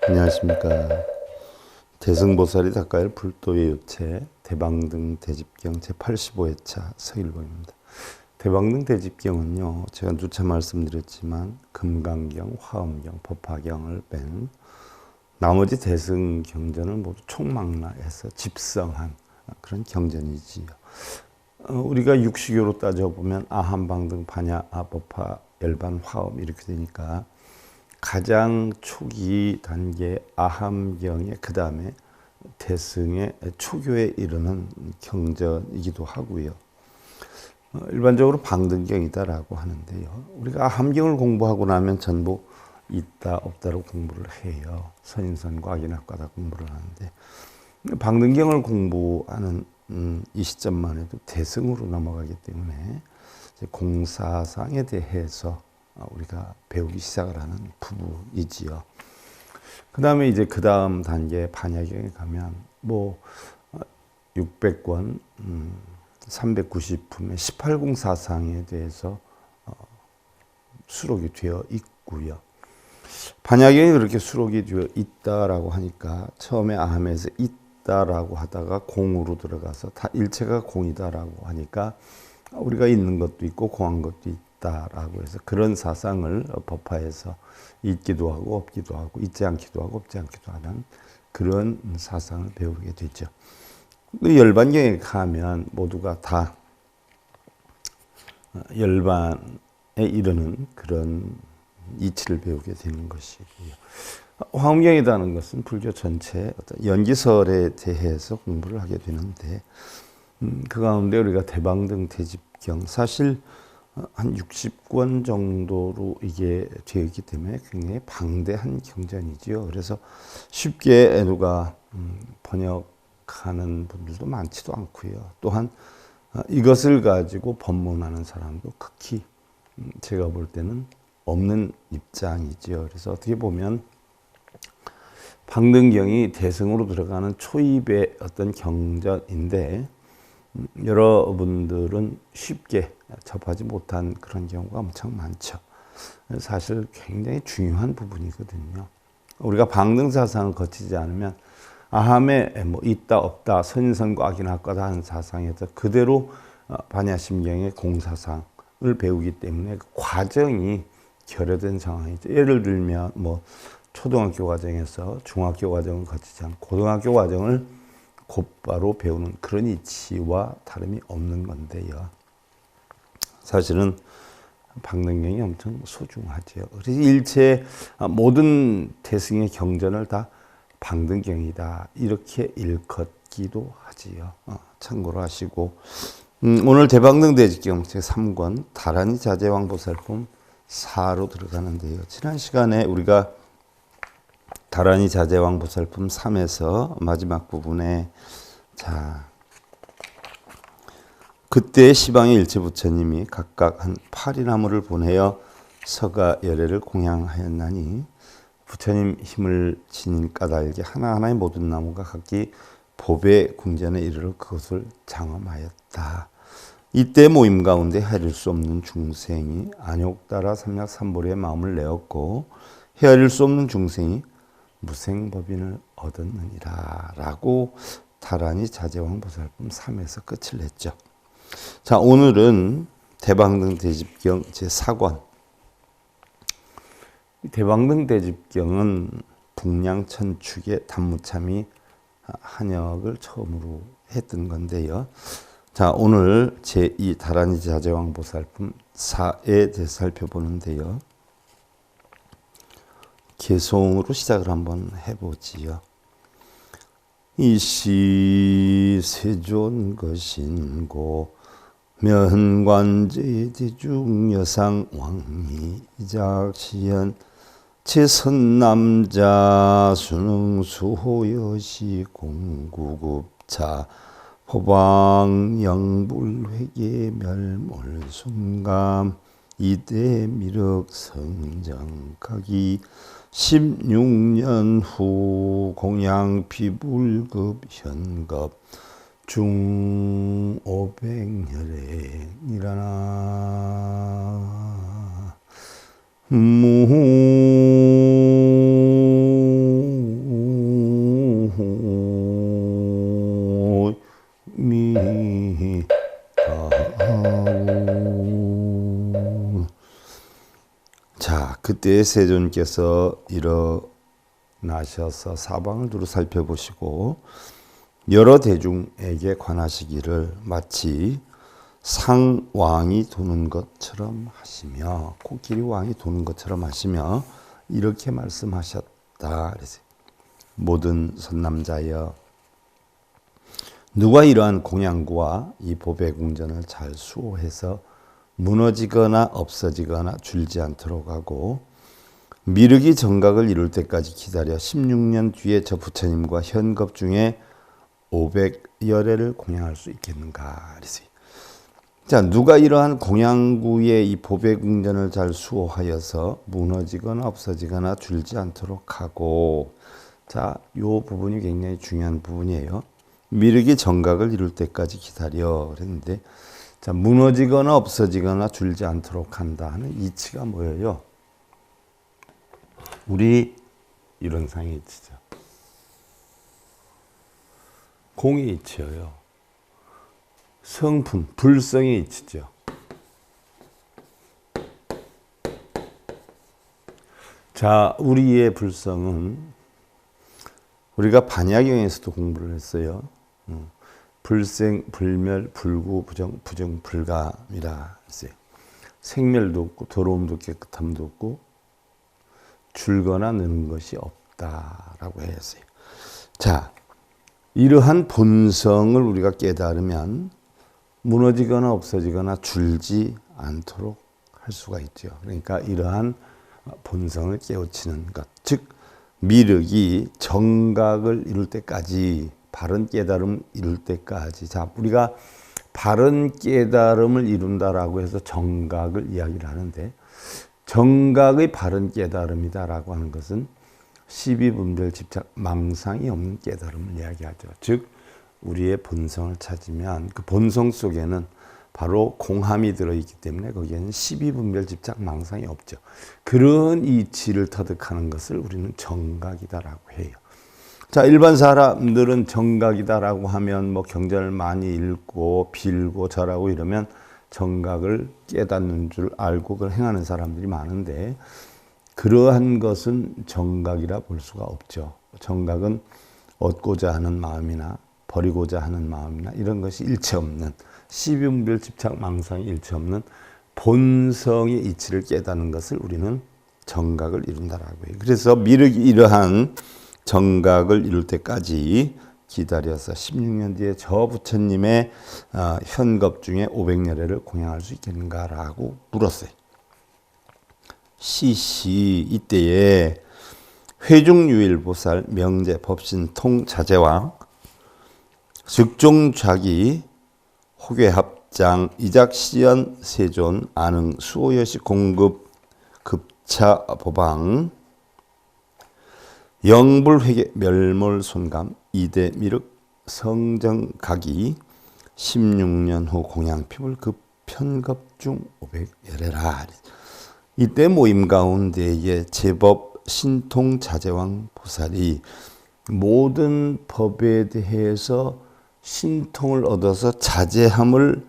안녕하십니까. 대승보살이 닦아야 불도의 요체 대방등 대집경 제85회차 서일봉입니다. 대방등 대집경은요, 제가 누차 말씀드렸지만 금강경, 화엄경, 법화경을 뺀 나머지 대승 경전을 모두 총망라해서 집성한 그런 경전이지요. 우리가 육시교로 따져보면 아함방등, 반야, 법화, 열반, 화엄 이렇게 되니까 가장 초기 단계 아함경의 그 다음에 대승의 초교에 이르는 경전이기도 하고요. 일반적으로 방등경이다라고 하는데요. 우리가 아함경을 공부하고 나면 전부 있다 없다로 공부를 해요. 선인선과 악인학과 다 공부를 하는데 방등경을 공부하는 이 시점만 해도 대승으로 넘어가기 때문에 공사상에 대해서 우리가 배우기 시작을 하는 부분이지요. 그 다음에 이제 그 다음 단계 반야경에 가면 600권 390품의 18공사상에 대해서 수록이 되어 있고요. 반야경이 그렇게 수록이 되어 있다라고 하니까 처음에 아함에서 있다라고 하다가 공으로 들어가서 다 일체가 공이다라고 하니까 우리가 있는 것도 있고 공한 것도 있다라고 해서 그런 사상을 법화에서 있기도 하고 없기도 하고 있지 않기도 하고 없지 않기도 하는 그런 사상을 배우게 되죠. 열반경에 가면 모두가 다 열반에 이르는 그런 이치를 배우게 되는 것이고요. 화엄경이라는 것은 불교 전체 어떤 연기설에 대해서 공부를 하게 되는데 그 가운데 우리가 대방등 대집경 사실 한 60권 정도로 이게 되어 있기 때문에 굉장히 방대한 경전이지요. 그래서 쉽게 누가 번역하는 분들도 많지도 않고요. 또한 이것을 가지고 법문하는 사람도 극히 제가 볼 때는 없는 입장이지요. 그래서 어떻게 보면 방등경이 대승으로 들어가는 초입의 어떤 경전인데 여러분들은 쉽게 접하지 못한 그런 경우가 엄청 많죠. 사실 굉장히 중요한 부분이거든요. 우리가 방등사상을 거치지 않으면 아함에 있다 없다 선인선과 악인학과다 하는 사상에서 그대로 반야심경의 공사상을 배우기 때문에 그 과정이 결여된 상황이죠. 예를 들면 초등학교 과정에서 중학교 과정을 거치지 않고 고등학교 과정을 곧바로 배우는 그런 이치와 다름이 없는 건데요. 사실은 방등경이 엄청 소중하죠. 그래서 일체 모든 대승의 경전을 다 방등경이다 이렇게 일컫기도 하지요. 참고로 하시고 오늘 대방등 대집경 제3권 다란이 자재왕보살품 4로 들어가는데요. 지난 시간에 우리가 다란이 자재왕보살품 3에서 마지막 부분에 그때 시방의 일체부처님이 각각 한 8이나무를 보내어 서가 열애를 공양하였나니 부처님 힘을 지닌 까닭에 하나하나의 모든 나무가 각기 법의 궁전에 이르러 그것을 장엄하였다. 이때 모임 가운데 헤아릴 수 없는 중생이 안욕따라 삼략삼보리의 마음을 내었고 헤아릴 수 없는 중생이 무생법인을 얻었느니라 라고 다란이 자재왕보살품 3에서 끝을 냈죠. 자, 오늘은 대방등 대집경 제4권. 대방등 대집경은 북량천축의 단무참이 한역을 처음으로 했던 건데요. 자, 오늘 제2 다란이 자재왕보살품 4에 대해서 살펴보는데요. 개송으로 시작을 한번 해보지요. 이시 세존 것인고 면관제 대중여상 왕이 이작시연 제선남자 수능수호여시 공구급차 호방영불회계 멸몰순감 이대미륵 성정각이 16년 후 공양피불급 현급 중 500혈행이라나 무 그때 세존께서 일어나셔서 사방을 두루 살펴보시고 여러 대중에게 관하시기를 마치 상왕이 도는 것처럼 하시며, 코끼리 왕이 도는 것처럼 하시며 이렇게 말씀하셨다. 그래서 모든 선남자여, 누가 이러한 공양구와 이 보배 궁전을 잘 수호해서 무너지거나 없어지거나 줄지 않도록 하고 미륵이 정각을 이룰 때까지 기다려 16년 뒤에 저 부처님과 현겁 중에 500여례를 공양할 수 있겠는가. 그래서 자, 누가 이러한 공양구의 이 보배 궁전을 잘 수호하여서 무너지거나 없어지거나 줄지 않도록 하고, 자, 요 부분이 굉장히 중요한 부분이에요. 미륵이 정각을 이룰 때까지 기다려 그랬는데, 자, 무너지거나 없어지거나 줄지 않도록 한다 하는 이치가 뭐예요? 우리 이런 상의 이치죠. 공의 이치예요. 성품, 불성의 이치죠. 자, 우리의 불성은 우리가 반야경에서도 공부를 했어요. 불생, 불멸, 불구, 부정, 부정, 불감이라 했어요. 생멸도 없고 더러움도 깨끗함도 없고 줄거나 느는 것이 없다라고 했어요. 자, 이러한 본성을 우리가 깨달으면 무너지거나 없어지거나 줄지 않도록 할 수가 있죠. 그러니까 이러한 본성을 깨우치는 것, 즉 미륵이 정각을 이룰 때까지, 바른 깨달음 이룰 때까지. 자, 우리가 바른 깨달음을 이룬다라고 해서 정각을 이야기를 하는데, 정각의 바른 깨달음이다라고 하는 것은 12분별 집착 망상이 없는 깨달음을 이야기하죠. 즉 우리의 본성을 찾으면 그 본성 속에는 바로 공함이 들어있기 때문에 거기에는 12분별 집착 망상이 없죠. 그런 이치를 터득하는 것을 우리는 정각이다라고 해요. 자, 일반 사람들은 정각이다라고 하면 뭐 경전을 많이 읽고 빌고 절하고 이러면 정각을 깨닫는 줄 알고 그걸 행하는 사람들이 많은데, 그러한 것은 정각이라 볼 수가 없죠. 정각은 얻고자 하는 마음이나 버리고자 하는 마음이나 이런 것이 일체 없는, 12분별 집착 망상이 일체 없는 본성의 이치를 깨닫는 것을 우리는 정각을 이룬다라고 해요. 그래서 미륵이 이러한 정각을 이룰 때까지 기다려서 16년 뒤에 저 부처님의 현겁 중에 500여례를 공양할 수 있겠는가라고 물었어요. 시시 이때에 회중유일보살 명제 법신 통자제왕 즉종좌기 호괴합장 이작시연 세존 안흥 수호여시 공급 급차보방 영불회계 멸몰손감 이대미륵 성정각이 16년 후 공양핍을 급편겁중 500여례라. 이때 모임 가운데에 제법 신통자제왕 보살이 모든 법에 대해서 신통을 얻어서 자제함을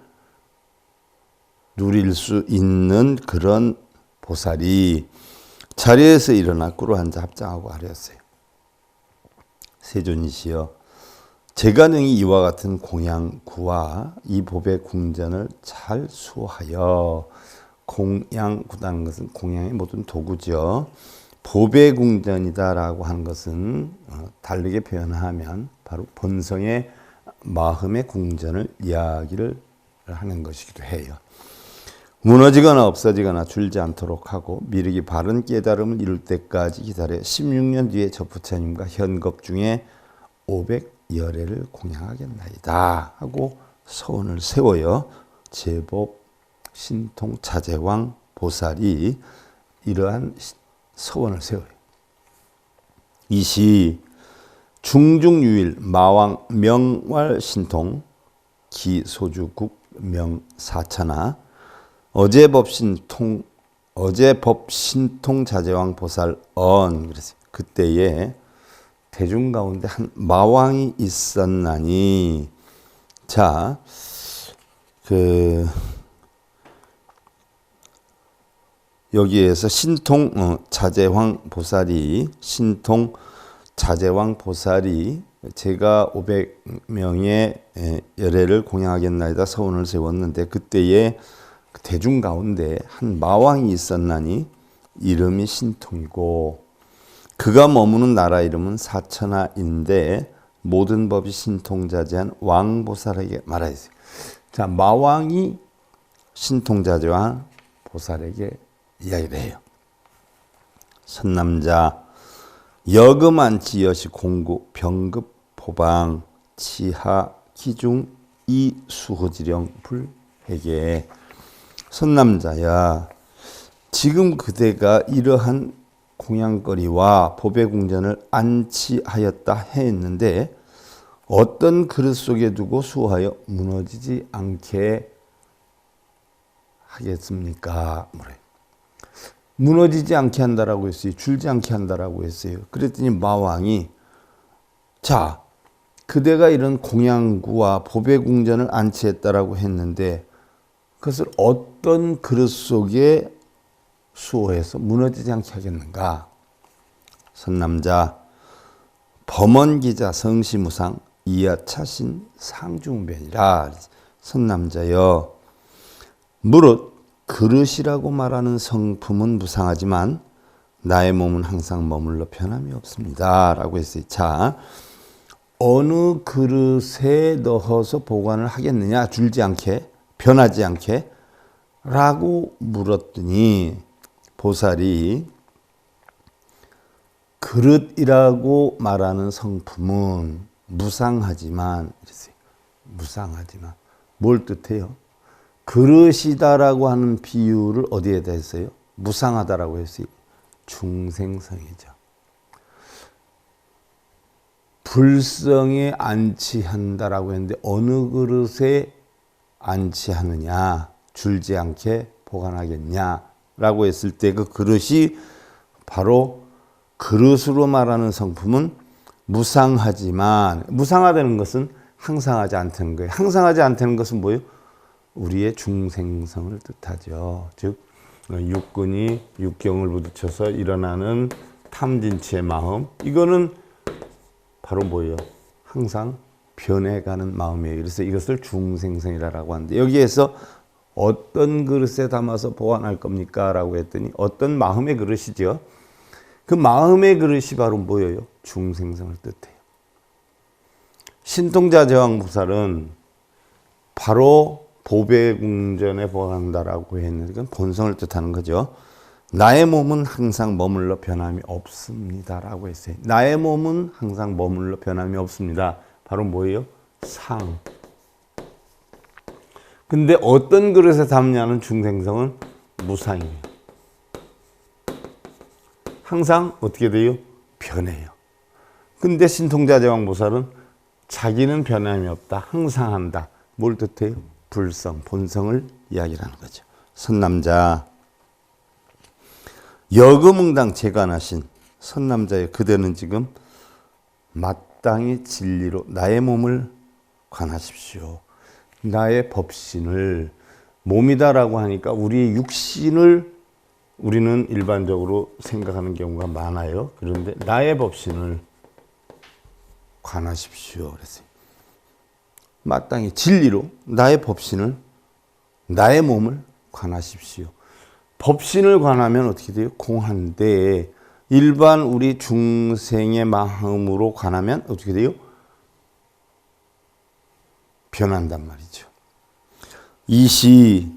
누릴 수 있는 그런 보살이 자리에서 일어나 꿇어 앉아 합장하고 아뢰었어요. 세존이시여, 제가 능히 이와 같은 공양구와 이 보배 궁전을 잘 수호하여, 공양구라는 것은 공양의 모든 도구죠. 보배 궁전이다라고 하는 것은 다르게 표현하면 바로 본성의 마음의 궁전을 이야기를 하는 것이기도 해요. 무너지거나 없어지거나 줄지 않도록 하고 미륵이 바른 깨달음을 이룰 때까지 기다려 16년 뒤에 저 부처님과 현겁 중에 500여례를 공양하겠나이다 하고 서원을 세워요. 제법 신통자제왕 보살이 이러한 서원을 세워요. 이시 중중유일 마왕 명왈신통 기소주국 명사천하 어제법신통 자제왕 보살 그래서 그때에 대중 가운데 한 마왕이 있었나니, 자, 여기에서 신통 자제왕 보살이 제가 500명의 열애를 공양하겠나이다 서원을 세웠는데 그때에 대중 가운데 한 마왕이 있었나니 이름이 신통이고 그가 머무는 나라 이름은 사천하인데 모든 법이 신통자제한 왕보살에게 말하였어요. 자, 마왕이 신통자제왕 보살에게 이야기를 해요. 선남자 여금안치 여시 공구 병급 포방 치하 기중 이수호지령 불회계 선남자야 지금 그대가 이러한 공양거리와 보배궁전을 안치하였다 했는데 어떤 그릇 속에 두고 수호하여 무너지지 않게 하겠습니까? 뭐래. 무너지지 않게 한다라고 했어요. 줄지 않게 한다라고 했어요. 그랬더니 마왕이 자, 그대가 이런 공양구와 보배궁전을 안치했다라고 했는데 그것을 어떤 그릇 속에 수호해서 무너지지 않게 하겠는가? 선남자 범원기자 성시무상 이하차신 상중변이라. 선남자여 무릇 그릇이라고 말하는 성품은 무상하지만 나의 몸은 항상 머물러 변함이 없습니다 라고 했어요. 자, 어느 그릇에 넣어서 보관을 하겠느냐? 줄지 않게, 변하지 않게 라고 물었더니 보살이 그릇이라고 말하는 성품은 무상하지만 뭘 뜻해요? 그릇이다라고 하는 비유를 어디에다 했어요? 무상하다라고 했어요. 중생성이죠. 불성에 안치한다라고 했는데 어느 그릇에 안치하느냐, 줄지 않게 보관하겠냐라고 했을 때 그 그릇이 바로 그릇으로 말하는 성품은 무상하지만 무상하다는 것은 항상하지 않다는 거예요. 항상하지 않다는 것은 뭐예요? 우리의 중생성을 뜻하죠. 즉 육근이 육경을 부딪혀서 일어나는 탐진치의 마음, 이거는 바로 뭐예요? 항상 변해가는 마음이에요. 그래서 이것을 중생성이라고 하는데 여기에서 어떤 그릇에 담아서 보관할 겁니까? 라고 했더니 어떤 마음의 그릇이죠. 그 마음의 그릇이 바로 뭐예요? 중생성을 뜻해요. 신통자제왕보살은 바로 보배궁전에 보관한다라고 했는데 그건 본성을 뜻하는 거죠. 나의 몸은 항상 머물러 변함이 없습니다라고 했어요. 나의 몸은 항상 머물러 변함이 없습니다. 바로 뭐예요? 상. 근데 어떤 그릇에 담냐는 중생성은 무상이에요. 항상 어떻게 돼요? 변해요. 근데 신통자제왕보살은 자기는 변함이 없다. 항상 한다. 뭘 뜻해요? 불성, 본성을 이야기를 하는 거죠. 선남자 여금응당 재관하신 선남자의 그대는 지금 마땅히 진리로 나의 몸을 관하십시오. 나의 법신을, 몸이다라고 하니까 우리의 육신을 우리는 일반적으로 생각하는 경우가 많아요. 그런데 나의 법신을 관하십시오. 그랬어요. 마땅히 진리로 나의 법신을, 나의 몸을 관하십시오. 법신을 관하면 어떻게 돼요? 공한데 일반 우리 중생의 마음으로 관하면 어떻게 돼요? 변한단 말이죠. 이시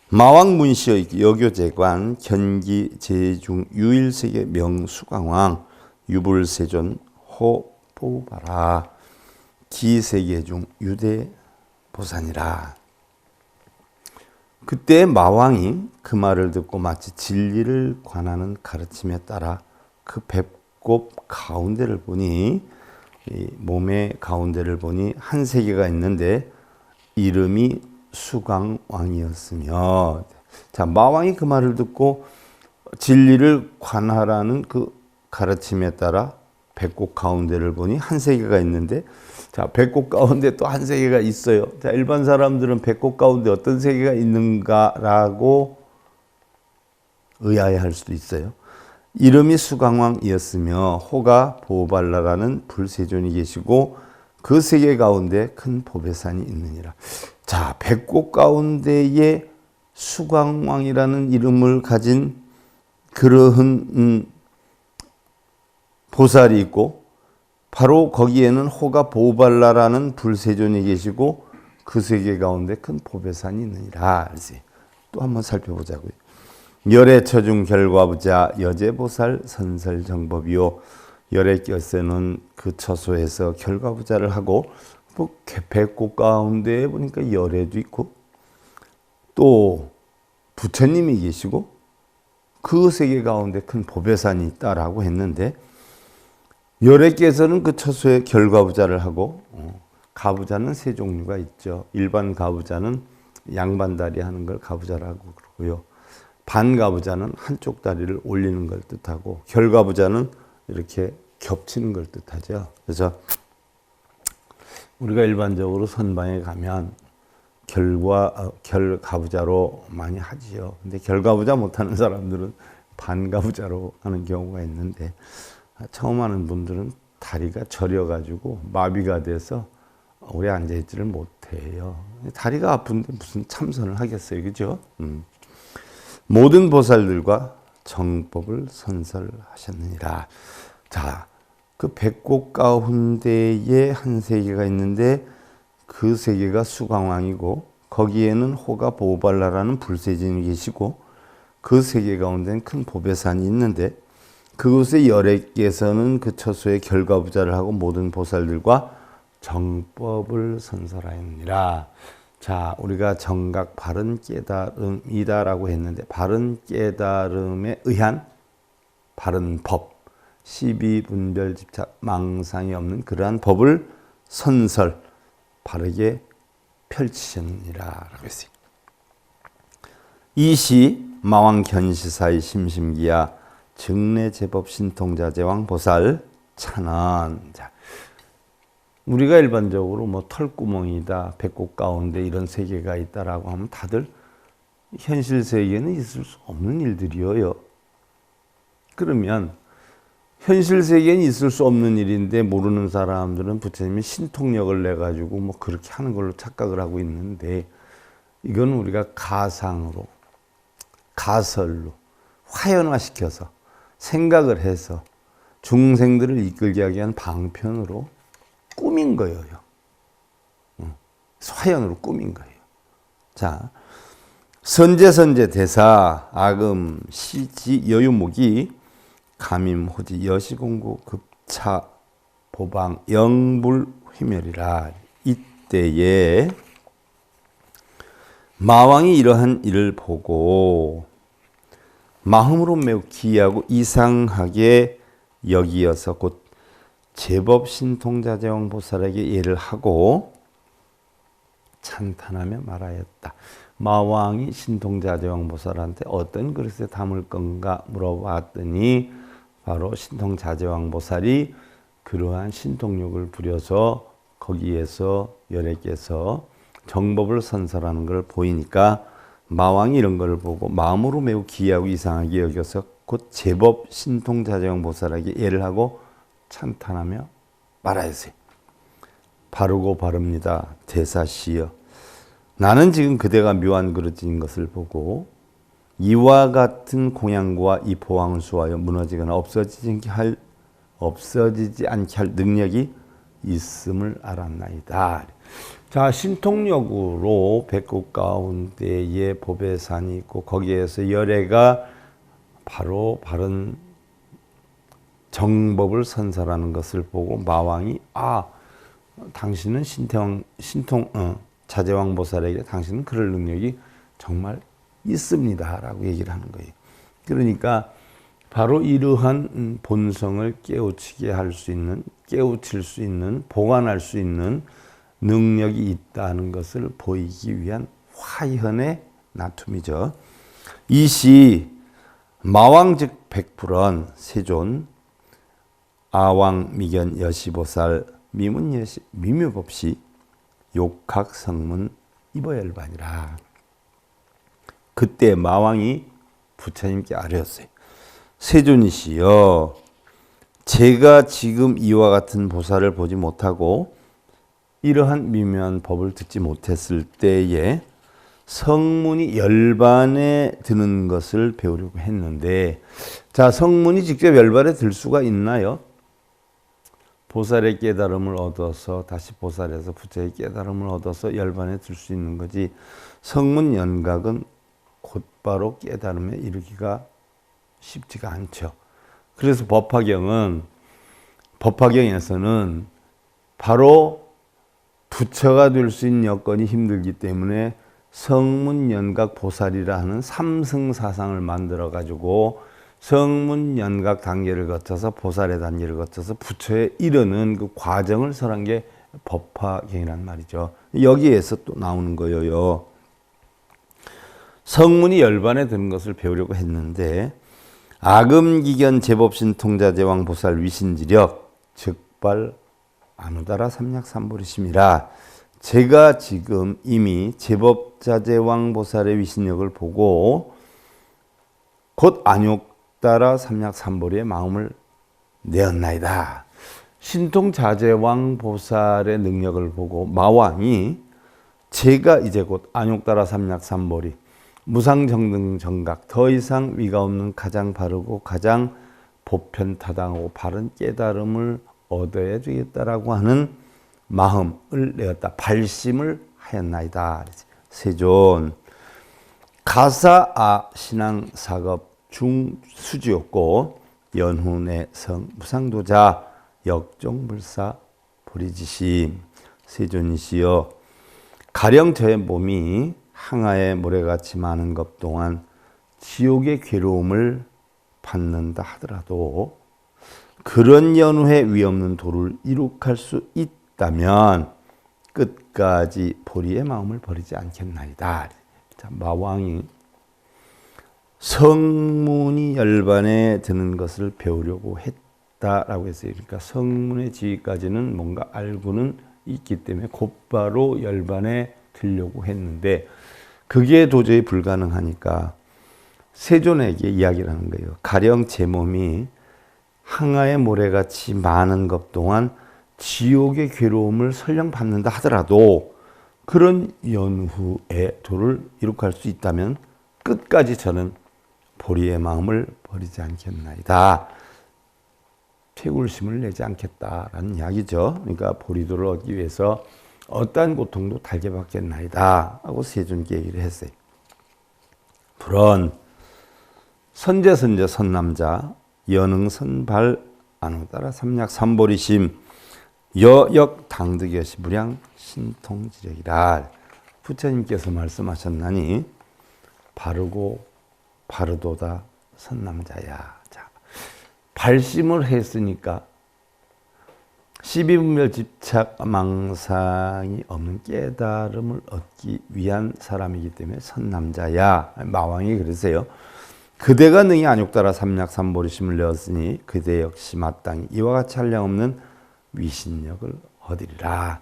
마왕문시의 여교재관 견기 제중 유일세계 명수광왕 유불세존 호보바라 기세계 중 유대 보산이라. 그때 마왕이 그 말을 듣고 마치 진리를 관하는 가르침에 따라 그 배꼽 가운데를 보니, 이 몸의 가운데를 보니 한 세계가 있는데 이름이 수광왕이었으며, 자, 마왕이 그 말을 듣고 진리를 관하라는 그 가르침에 따라 배꼽 가운데를 보니 한 세계가 있는데, 자, 배꼽 가운데 또 한 세계가 있어요. 자, 일반 사람들은 배꼽 가운데 어떤 세계가 있는가라고 의아해할 수도 있어요. 이름이 수강왕이었으며 호가 보발라라는 불세존이 계시고 그 세계 가운데 큰 보배산이 있느니라. 자, 백곡 가운데에 수강왕이라는 이름을 가진 그러한 보살이 있고 바로 거기에는 호가 보발라라는 불세존이 계시고 그 세계 가운데 큰 보배산이 있느니라. 또 한번 살펴보자고요. 열애처중 결과부자 여제보살 선설정법이요. 열애께서는 그 처소에서 결과부자를 하고 뭐 백곡 가운데 보니까 열애도 있고 또 부처님이 계시고 그 세계 가운데 큰 보배산이 있다라고 했는데 열애께서는 그 처소에 결과부자를 하고 가부자는 세 종류가 있죠. 일반 가부자는 양반다리 하는 걸 가부자라고 그러고요. 반가부자는 한쪽 다리를 올리는 걸 뜻하고 결과부자는 이렇게 겹치는 걸 뜻하죠. 그래서 우리가 일반적으로 선방에 가면 결가부자로 많이 하지요. 근데 결가부자 못하는 사람들은 반가부자로 하는 경우가 있는데 처음 하는 분들은 다리가 저려가지고 마비가 돼서 오래 앉아있지를 못해요. 다리가 아픈데 무슨 참선을 하겠어요. 그죠? 모든 보살들과 정법을 선설하셨느니라. 자, 그 백곡 가운데에 한 세계가 있는데 그 세계가 수강왕이고 거기에는 호가 보발라라는 불세진이 계시고 그 세계 가운데는 큰 보배산이 있는데 그곳에 열애께서는 그 처소에 결과부자를 하고 모든 보살들과 정법을 선설하였느니라. 자, 우리가 정각 바른 깨달음이다라고 했는데 바른 깨달음에 의한 바른 법, 시비분별 집착 망상이 없는 그러한 법을 선설 바르게 펼치셨느니라라고 했어요. 이시 마왕 견시사의 심심기야 증례 제법 신통자제왕 보살 찬원. 자, 우리가 일반적으로 뭐 털구멍이다, 백곡 가운데 이런 세계가 있다라고 하면 다들 현실 세계는 있을 수 없는 일들이에요. 그러면 현실 세계는 있을 수 없는 일인데 모르는 사람들은 부처님이 신통력을 내 가지고 뭐 그렇게 하는 걸로 착각을 하고 있는데 이건 우리가 가상으로 가설로 화연화시켜서 생각을 해서 중생들을 이끌게 하기 위한 방편으로 꾸민 거예요. 화연으로 꾸민 거예요. 자, 선제 대사 아금 시지 여유목이 감임 호지 여시공구 급차 보방 영불 휘멸이라. 이때에 마왕이 이러한 일을 보고 마음으로 매우 기이하고 이상하게 여기어서 곧 제법 신통자제왕 보살에게 예를 하고 찬탄하며 말하였다. 마왕이 신통자제왕 보살한테 어떤 그릇에 담을 건가 물어봤더니 바로 신통자제왕 보살이 그러한 신통력을 부려서 거기에서 열애께서 정법을 선설하는 걸 보이니까 마왕이 이런 걸 보고 마음으로 매우 기이하고 이상하게 여겨서 곧 제법 신통자제왕 보살에게 예를 하고 찬탄하며 말하였어요. 바르고 바릅니다. 대사시여. 나는 지금 그대가 묘한 그릇인 것을 보고 이와 같은 공양구와 이 보왕을 수하여 무너지거나 없어지지 않게 할 능력이 있음을 알았나이다. 자, 신통력으로 백곡 가운데에 보배산이 있고 거기에서 열애가 바로 바른 정법을 선설하는 것을 보고 마왕이 당신은 자제왕 보살에게 당신은 그럴 능력이 정말 있습니다라고 얘기를 하는 거예요. 그러니까 바로 이러한 본성을 깨우칠 수 있는, 보관할 수 있는 능력이 있다는 것을 보이기 위한 화현의 나툼이죠. 이시 마왕 즉 백불언 세존 아왕 미견 여시보살 미문 여시 미묘법시 욕학 성문 이보열반이라. 그때 마왕이 부처님께 아뢰었어요. 세존이시여, 제가 지금 이와 같은 보살을 보지 못하고 이러한 미묘한 법을 듣지 못했을 때에 성문이 열반에 드는 것을 배우려고 했는데, 자, 성문이 직접 열반에 들 수가 있나요? 보살의 깨달음을 얻어서 다시 보살에서 부처의 깨달음을 얻어서 열반에 들 수 있는 거지, 성문 연각은 곧바로 깨달음에 이르기가 쉽지가 않죠. 그래서 법화경에서는 바로 부처가 될 수 있는 여건이 힘들기 때문에 성문연각 보살이라 하는 삼승사상을 만들어 가지고 성문연각 단계를 거쳐서 보살의 단계를 거쳐서 부처에 이르는 그 과정을 설한 게 법화경이란 말이죠. 여기에서 또 나오는 거예요. 성문이 열반에 드는 것을 배우려고 했는데, 아금기견 제법신통자제왕 보살 위신지력 즉발 아누다라 삼약삼보리심이라, 제가 지금 이미 제법자제왕 보살의 위신력을 보고 곧 안욕다라 삼약삼보리의 마음을 내었나이다. 신통자제왕 보살의 능력을 보고 마왕이 제가 이제 곧 안욕다라 삼약삼보리 무상정등정각, 더 이상 위가 없는 가장 바르고 가장 보편타당하고 바른 깨달음을 얻어야 되겠다라고 하는 마음을 내었다. 발심을 하였나이다. 세존, 가사 신앙사급 중수지였고 연훈의 성 무상도자 역종불사 보리지심. 세존이시여, 가령 저의 몸이 항아의 모래같이 많은 것 동안 지옥의 괴로움을 받는다 하더라도 그런 연후에 위없는 도를 이룩할 수 있다면 끝까지 보리의 마음을 버리지 않겠나이다. 자, 마왕이 성문이 열반에 드는 것을 배우려고 했다라고 했어요. 그러니까 성문의 지위까지는 뭔가 알고는 있기 때문에 곧바로 열반에 들려고 했는데 그게 도저히 불가능하니까 세존에게 이야기를 하는 거예요. 가령 제 몸이 항아의 모래같이 많은 것 동안 지옥의 괴로움을 설령 받는다 하더라도 그런 연후의 도를 이룩할 수 있다면 끝까지 저는 보리의 마음을 버리지 않겠나이다. 퇴굴심을 내지 않겠다라는 이야기죠. 그러니까 보리도를 얻기 위해서 어떠한 고통도 달게 받겠나이다 하고 세존께 얘기를 했어요. 불언 선제선제 선남자 연응선발 안우따라 삼약삼보리심 여역 당득여시 무량 신통지력이라. 부처님께서 말씀하셨나니 바르고 바르도다 선남자야. 자, 발심을 했으니까 시비분별 집착 망상이 없는 깨달음을 얻기 위한 사람이기 때문에 선남자야. 마왕이 그러세요. 그대가 능히 안욕따라 삼약삼보리심을 내었으니 그대 역시 마땅히 이와 같이 한량없는 위신력을 얻으리라.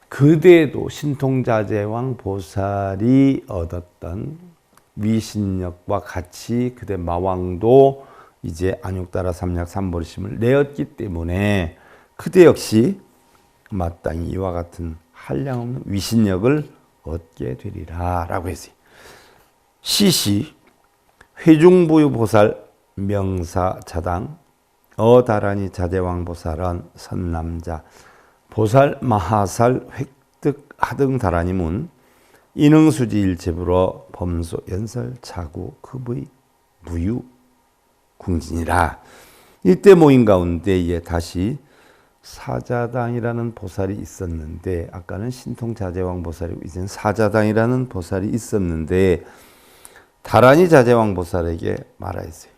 그대도 신통자제왕 보살이 얻었던 위신력과 같이 그대 마왕도 이제 안욕따라 삼약삼보리심을 내었기 때문에 그대 역시 마땅히 이와 같은 한량없는 위신력을 얻게 되리라 라고 했어요. 시시 회중부유보살 명사자당 어다라니 자제왕보살은 선남자 보살 마하살 획득 하등 다라니문 인응수지 일체불어 범소 연설 차구 급의 무유 궁진이라. 이때 모인 가운데에 다시 사자당이라는 보살이 있었는데, 아까는 신통자제왕 보살이고 이제는 사자당이라는 보살이 있었는데 다라니 자제왕 보살에게 말하였어요.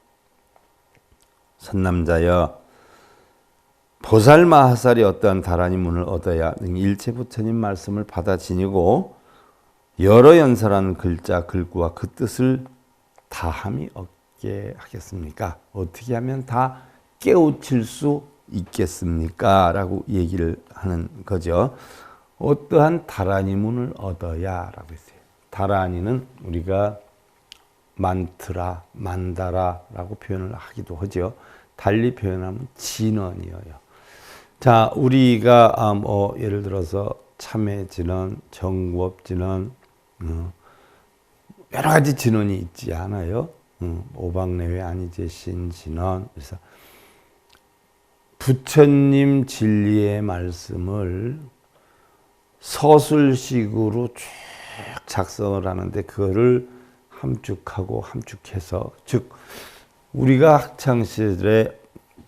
선남자여, 보살 마하살이 어떠한 다라니 문을 얻어야 능 일체 부처님 말씀을 받아 지니고 여러 연설한 글자 글구와 그 뜻을 다함이 얻게 하겠습니까? 어떻게 하면 다 깨우칠 수 있겠습니까? 라고 얘기를 하는 거죠. 어떠한 다라니 문을 얻어야 라고 했어요. 다라니는 우리가 많더라, 많다라라고 표현을 하기도 하죠. 달리 표현하면 진언이에요. 자, 우리가 예를 들어서 참회진언, 정법진언, 여러 가지 진언이 있지 않아요? 오박내외 아니제신 진언. 그래서 부처님 진리의 말씀을 서술식으로 쭉 작성을 하는데 그거를 함축하고 함축해서, 즉 우리가 학창 시절에,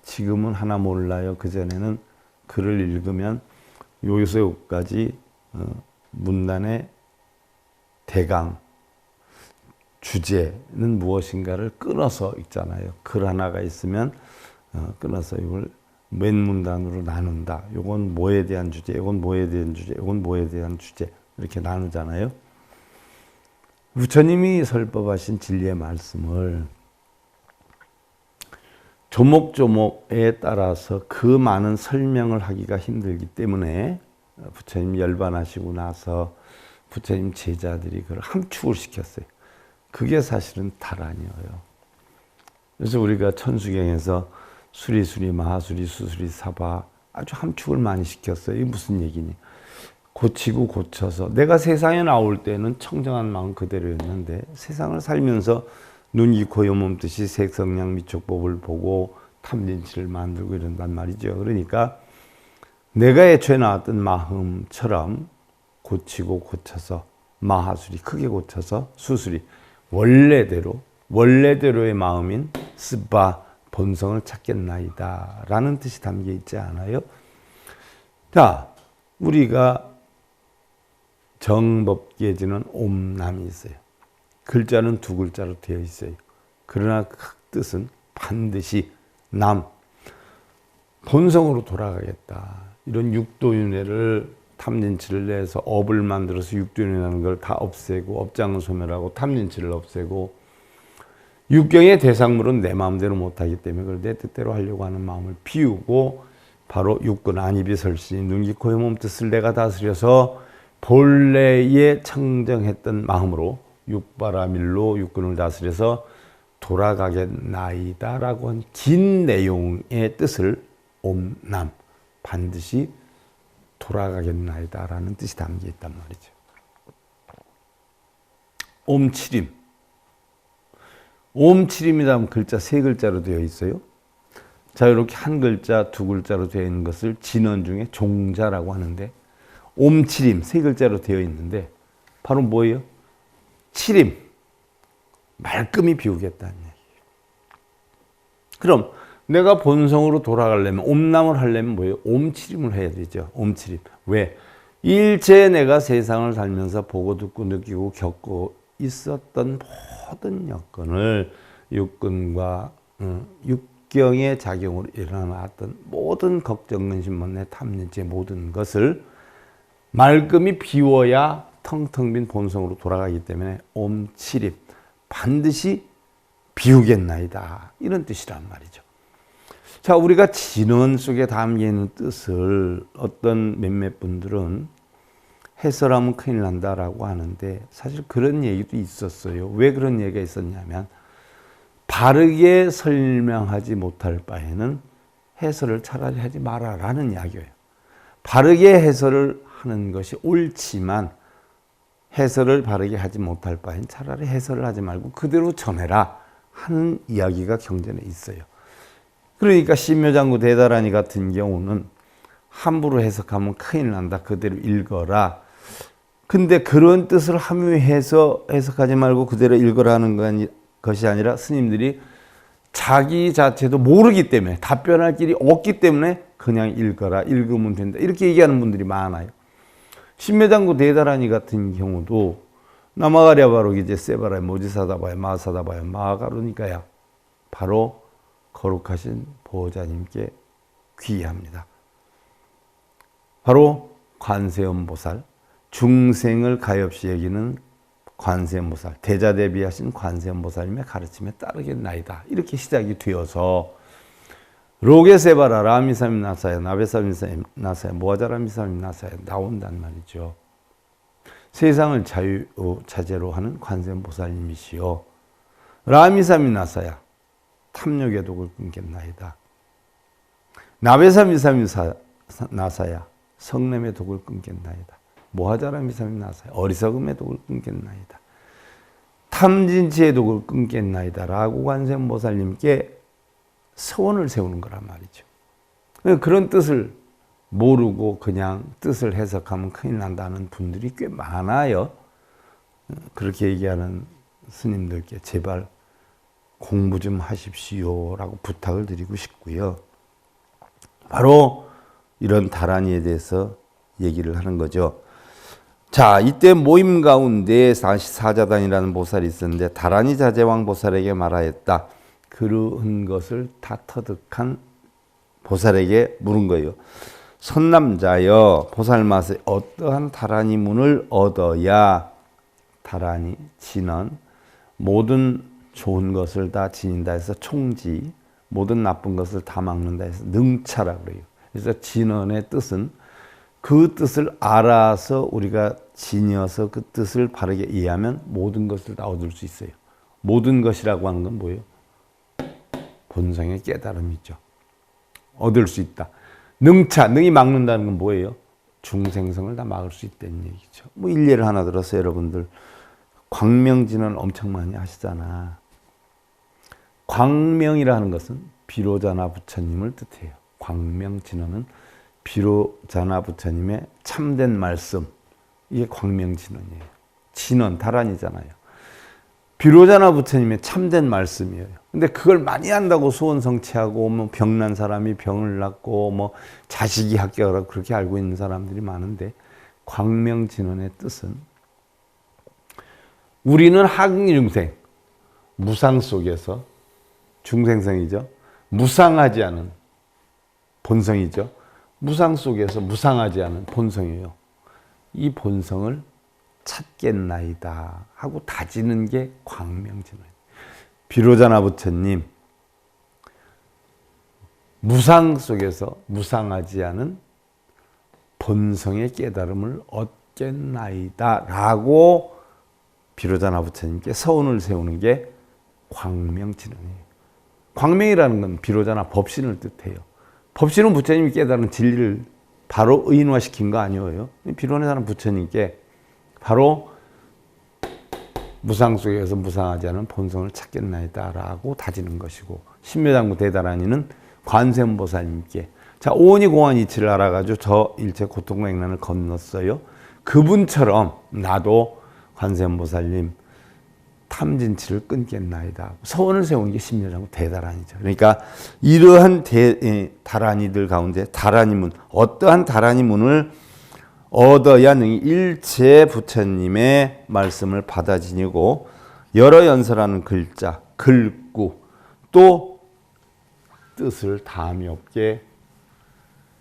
지금은 하나 몰라요. 그전에는 글을 읽으면 여기서 여기까지 문단의 대강, 주제는 무엇인가를 끊어서 읽잖아요. 글 하나가 있으면 끊어서 이걸 몇 문단으로 나눈다. 요건 뭐에 대한 주제, 요건 뭐에 대한 주제, 요건 뭐에 대한 주제, 이렇게 나누잖아요. 부처님이 설법하신 진리의 말씀을 조목조목에 따라서 그 많은 설명을 하기가 힘들기 때문에 부처님 열반하시고 나서 부처님 제자들이 그걸 함축을 시켰어요. 그게 사실은 다란이에요. 그래서 우리가 천수경에서 수리수리, 마하수리, 수수리, 사바 아주 함축을 많이 시켰어요. 이게 무슨 얘기니? 고치고 고쳐서, 내가 세상에 나올 때는 청정한 마음 그대로였는데 세상을 살면서 눈, 귀, 코, 몸, 뜻이 색성량 미촉법을 보고 탐진치를 만들고 이런단 말이죠. 그러니까 내가 애초에 나왔던 마음처럼 고치고 고쳐서, 마하수리 크게 고쳐서, 수수리 원래대로의 마음인 스바 본성을 찾겠나이다 라는 뜻이 담겨 있지 않아요? 자, 우리가 정법계지는 옴남이 있어요. 글자는 두 글자로 되어 있어요. 그러나 그 뜻은 반드시 남, 본성으로 돌아가겠다. 이런 육도윤회를 탐진치를 내서 업을 만들어서 육도윤회라는 걸 다 없애고, 업장을 소멸하고 탐진치를 없애고, 육경의 대상물은 내 마음대로 못하기 때문에 그걸 내 뜻대로 하려고 하는 마음을 비우고, 바로 육근 안입이설신이 눈, 귀, 코, 몸 뜻을 내가 다스려서 본래에 청정했던 마음으로 육바라밀로 육근을 다스려서 돌아가겠나이다라고 한 긴 내용의 뜻을 옴남, 반드시 돌아가겠나이다라는 뜻이 담겨 있단 말이죠. 옴칠임. 옴칠임이라는 글자 세 글자로 되어 있어요. 자, 이렇게 한 글자, 두 글자로 되어 있는 것을 진언 중에 종자라고 하는데, 옴칠임 세 글자로 되어 있는데 바로 뭐예요? 칠임, 말끔히 비우겠다는 얘기예요. 그럼 내가 본성으로 돌아가려면, 옴남을 하려면 뭐예요? 옴칠임을 해야 되죠. 옴칠임. 왜? 일체 내가 세상을 살면서 보고 듣고 느끼고 겪고 있었던 모든 여건을, 육근과 육경의 작용으로 일어나왔던 모든 걱정, 근심, 번뇌, 탐진치의 모든 것을 말끔히 비워야 텅텅 빈 본성으로 돌아가기 때문에 옴칠임, 반드시 비우겠나이다, 이런 뜻이란 말이죠. 자, 우리가 진언 속에 담겨있는 뜻을 어떤 몇몇 분들은 해설하면 큰일 난다라고 하는데, 사실 그런 얘기도 있었어요. 왜 그런 얘기가 있었냐면, 바르게 설명하지 못할 바에는 해설을 차라리 하지 마라라는 이야기예요. 바르게 해설을 하는 것이 옳지만 해설을 바르게 하지 못할 바엔 차라리 해설을 하지 말고 그대로 전해라 하는 이야기가 경전에 있어요. 그러니까 신묘장구 대다라니 같은 경우는 함부로 해석하면 큰일 난다, 그대로 읽어라. 근데 그런 뜻을 함유해서 해석하지 말고 그대로 읽으라는 것이 아니라, 스님들이 자기 자체도 모르기 때문에, 답변할 길이 없기 때문에 그냥 읽어라, 읽으면 된다, 이렇게 얘기하는 분들이 많아요. 신묘장구 대다라니 같은 경우도 나마가랴 바로 이제 세바라야 모지사다바야 마사다바야 마가루니까야 바로 거룩하신 보호자님께 귀의합니다. 바로 관세음보살, 중생을 가엾이 여기는 관세음보살, 대자대비하신 관세음보살님의 가르침에 따르겠나이다, 이렇게 시작이 되어서 로게세바라 라미사미 나사야 나베사미 나사야 모아자라미 사미 나사야 나온단 말이죠. 세상을 자유자재로 하는 관세음보살님이시요, 라미사미 나사야 탐욕의 독을 끊겠나이다. 나베사미사미 나사야 성냄의 독을 끊겠나이다. 모하자라미사미 나사야 어리석음의 독을 끊겠나이다. 탐진치의 독을 끊겠나이다 라고 관세음보살님께 서원을 세우는 거란 말이죠. 그런 뜻을 모르고 그냥 뜻을 해석하면 큰일 난다는 분들이 꽤 많아요. 그렇게 얘기하는 스님들께 제발 공부 좀 하십시오 라고 부탁을 드리고 싶고요. 바로 이런 다란이에 대해서 얘기를 하는 거죠. 자, 이때 모임 가운데 사자단이라는 보살이 있었는데 다란이 자제왕 보살에게 말하였다. 그러한 것을 다 터득한 보살에게 물은 거예요. 선남자여 보살맛에 어떠한 다란이 문을 얻어야 다란이 진언 모든 좋은 것을 다 지닌다 해서 총지 모든 나쁜 것을 다 막는다 해서 능차라 그래요. 그래서 진언의 뜻은 그 뜻을 알아서 우리가 지녀서 그 뜻을 바르게 이해하면 모든 것을 다 얻을 수 있어요. 모든 것이라고 하는 건 뭐예요? 본성의 깨달음이죠. 얻을 수 있다. 능차, 능이 막는다는 건 뭐예요? 중생성을 다 막을 수 있다는 얘기죠. 뭐 일례를 하나 들어서 여러분들 광명진언 엄청 많이 하시잖아. 광명이라는 것은 비로자나 부처님을 뜻해요. 광명진언은 비로자나 부처님의 참된 말씀, 이게 광명진언이에요. 진언, 다란이잖아요. 비로자나 부처님의 참된 말씀이에요. 근데 그걸 많이 한다고 소원 성취하고 뭐 병난 사람이 병을 낫고 뭐 자식이 합격하라고 그렇게 알고 있는 사람들이 많은데 광명진언의 뜻은 우리는 하중생, 무상 속에서 중생성이죠. 무상하지 않은 본성이죠. 무상 속에서 무상하지 않은 본성이에요. 이 본성을 찾겠나이다 하고 다지는 게 광명진언이에요. 비로자나 부처님 무상 속에서 무상하지 않은 본성의 깨달음을 얻겠나이다 라고 비로자나 부처님께 서원을 세우는 게 광명진언이에요. 광명이라는 건 비로자나 법신을 뜻해요. 법신은 부처님이 깨달은 진리를 바로 의인화시킨 거 아니에요. 비로자나 부처님께 바로 무상 속에서 무상하지 않은 본성을 찾겠나이다 라고 다지는 것이고 신묘장구 대다란이는 관세음보살님께 자 오온이 공한 이치를 알아가지고 저 일체 고통과 액난을 건넜어요. 그분처럼 나도 관세음보살님 탐진치를 끊겠나이다. 서원을 세우는 게 신묘장구 대다란이죠. 그러니까 이러한 다란이들 가운데 다란이문 어떠한 다란이문을 얻어야 능히 일체 부처님의 말씀을 받아 지니고 여러 연설하는 글자, 글구 또 뜻을 다함이 없게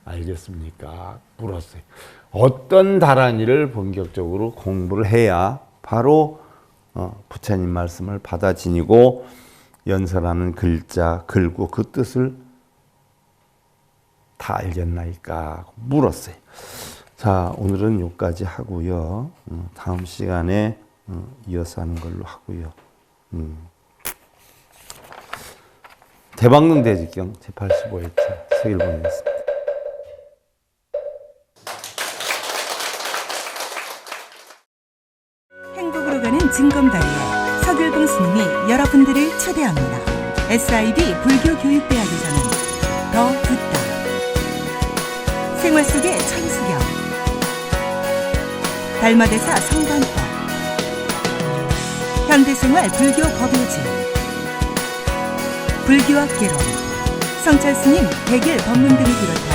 알겠습니까? 물었어요. 어떤 다란이를 본격적으로 공부를 해야 바로 부처님 말씀을 받아 지니고 연설하는 글자, 글구 그 뜻을 다 알겠나이까? 물었어요. 자, 오늘은 여기까지 하고요. 다음 시간에 이어서 하는 걸로 하고요. 대방릉 대직경 제85회차 세계를 보내겠습니다. 행복으로 가는 징검다리에 서길봉 스님이 여러분들을 초대합니다. SIB 불교교육대학에서는 더 듣다, 생활 속의 천수경, 달마대사 성관법, 현대생활 불교 법요지, 불교학 개론, 성찰스님 백일 법문 등을 비롯한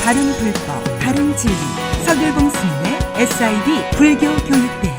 다른 불법, 다른 진리, 서길봉 스님의 SIB 불교교육대학